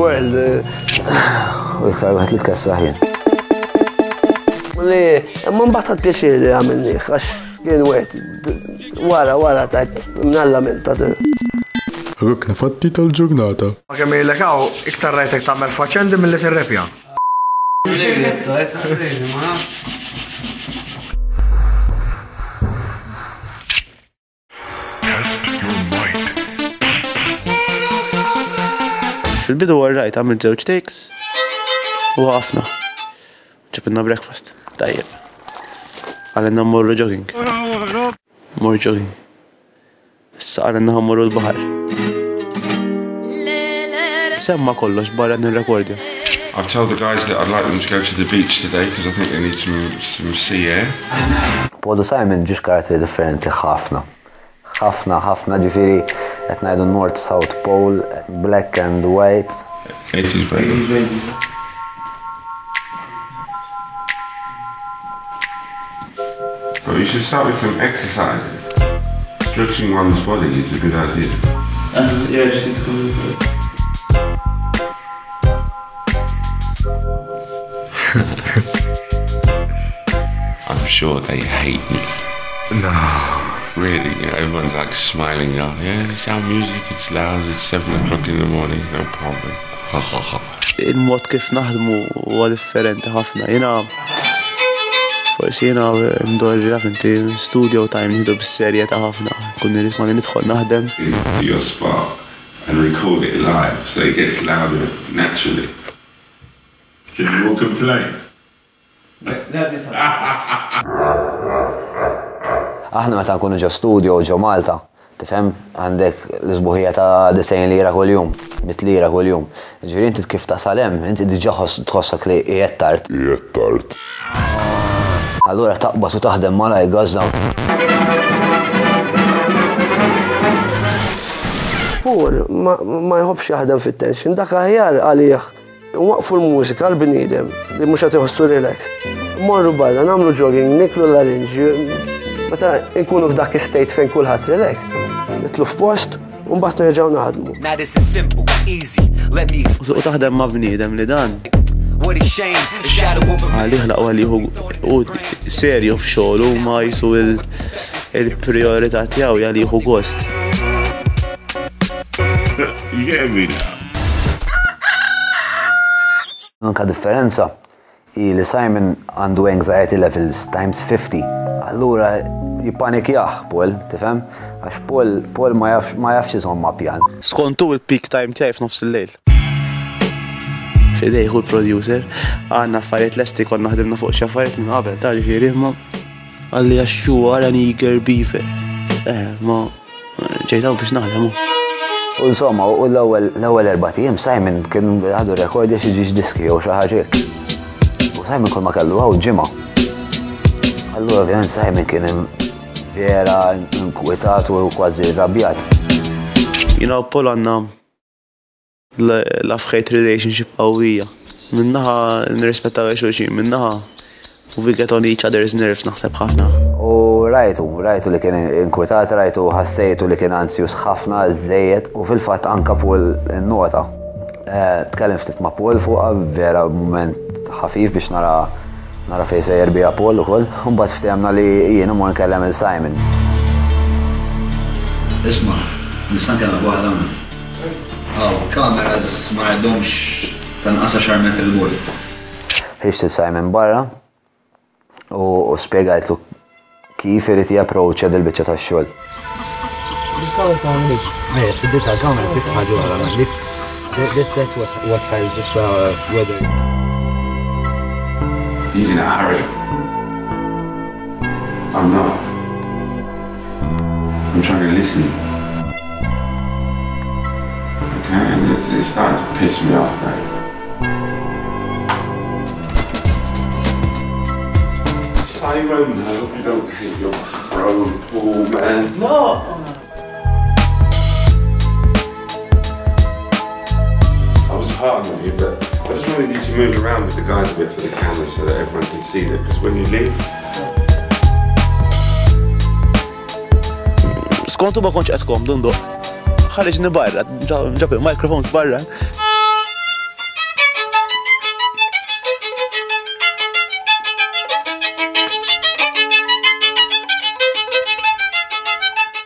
World. U iktar għet li tkessaħ jien. Ma mbaħtat pjaċir li għamilni, għax kien wet. Wara tajt minnallament ta' Rukna fatti tal-ġurnata. Ma kemm jgħidlek hawn iktar rajtek tagħmel faċendi milli tirrepja. Fil-bidu għarrajt għamilt żewġ takes u ħafna. ġibna breakfast. Tajjeb. Għalenna morru jogging. Morru jogging. Issa għalenna morru l-bahar. Semma kollox barra nir-rekordja. I've told the guys that I'd like them to go to the beach today because I think they need some sea air. Paul Simon ġiġ karatteri differenti ħafna. ħafna ġifiri qed ngħidu North South Pole, black and white. 80s baby. But you should start with some exercises. Stretching one's body is a good idea. Yeah, just need to come in. I'm sure they hate me. No, really, you know, everyone's like smiling up. Yeah, it's our music, it's loud, it's 7 o'clock in the morning, no problem. Il-mod kif naħdmu huwa differenti ħafna. Forsi jena ndorri raf inti studio time nidu bis-serjetà ħafna. Kun nisma' li nidħol naħdem. To your spot and record it live so it gets louder naturally. Can you all complain? Aħna meta nkunu ġo studio ġo Malta, tifhem għandek l-isbuħija ta' 90 lira kuljum, 100 lira kuljum. Ġifieri inti kif tasal hemm, inti diġà tħossok li qiegħed tard. Allura taqbad u taħdem malaj gazda. Paul ma jħobbx jaħdem fit-tension, dak aħjar għalih waqfu l-mużika l-bniedem li mhux qed iħossu relaxed. Morru barra, nagħmlu jogging, niklu l-arrange. Meta nkunu f'dak is-state fejn kulħadd relaxed, nitlu f'post u mbagħad nerġgħu naħdmu. U taħdem ma' bniedem li dan. Għalih laqwa li hu serju f'xogħol u ma jisu il-priorità tiegħu jgħal jieħu gost. Anka differenza li Simon għandu anxiety levels times 50. Allura jippanikjaħ Paul, tifhem? Għax Paul ma jafx iżomma pjan. Skontu il-peak time tiegħi f'nofs il-lejl. Fidej hu l-producer, għanna affarijiet lesti konna ħdimna fuq xi affarijiet minn qabel ta' ġifieri ma għalli għax xu għara niger beef. Ma ġejtaw biex naħdemu. U insomma, u l-ewwel 4 ijiem Simon kien għadu rekordja xi ġiex diski jew xi ħaġa. U Simon kull ma kellu għaw ġimgħa. Allura ovvjament Simon kien vera inkwetat u kważi rrabjat. Jiena u Paul għandna love-hate relationship qawwija. Minnaħa nirrispettaw xulxin, minnaħa we get on each other's nerves naħseb ħafna. U rajtu li kien inkwetat, rajtu ħassejtu li kien anzjus ħafna żejjed u fil-fatt anka Paul nota. Tkellem ftit ma' Paul fuqha vera mument ħafif biex nara fejn se jerbiha Paul ukoll, u mbagħad ftehemna li jiena mor nkellem il-Simon. Isma', nista' nkellem waħda minn. Kameras ma jgħidhomx tanqas 10 metri l-bord. Ħriġt il-Simon barra u spjegajtlu kif irid japproċċja dil-biċċa tax-xogħol. He's in a hurry. I'm not. I'm trying to listen. Okay, and it's starting to piss me off, babe. Simon, I hope you don't hate your bro, Paul, man. No! I was hard on you, but I just wanted you to move around with the guys a bit for the camera so that everyone can see that, because when you leave... Skontu ma konċ għedkom, dundu. ħarġni barra, ġab il-microphones barra.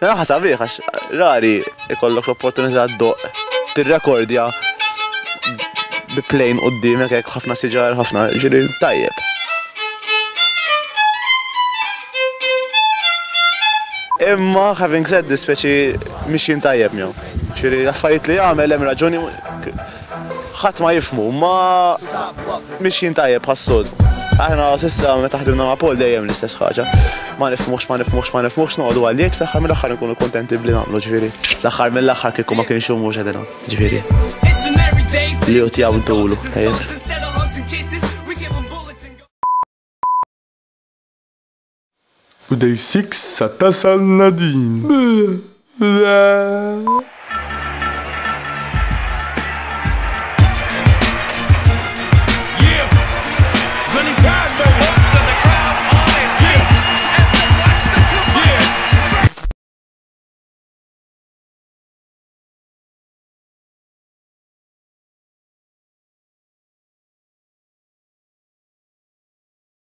Ħasabiħ, għax rari ikollok l-opportunità d-doq tir-rekordja bi plane qoddimek hekk ħafna siġar, ħafna ġiri tajjeb. Imma, having said this, speċi mixin tajjeb miegħu. Ġiri l-affarijiet li jagħmel hemm raġuni ħadd ma jifhmu, ma mixin tajjeb ħassod. Aħna s'issa meta ħdimna ma' Paul dejjem l-istess ħaġa. Ma nifhmux, noqogħdu għalliet fl-aħħar mill-aħħar nkunu kontenti bli nagħmlu ġifieri. L-aħħar mill-aħħar kieku ma kienx hu mhux qegħdin ġifieri. Li hu tiegħu ntulu, tajjeb. U day 6 sa tasal Nadine.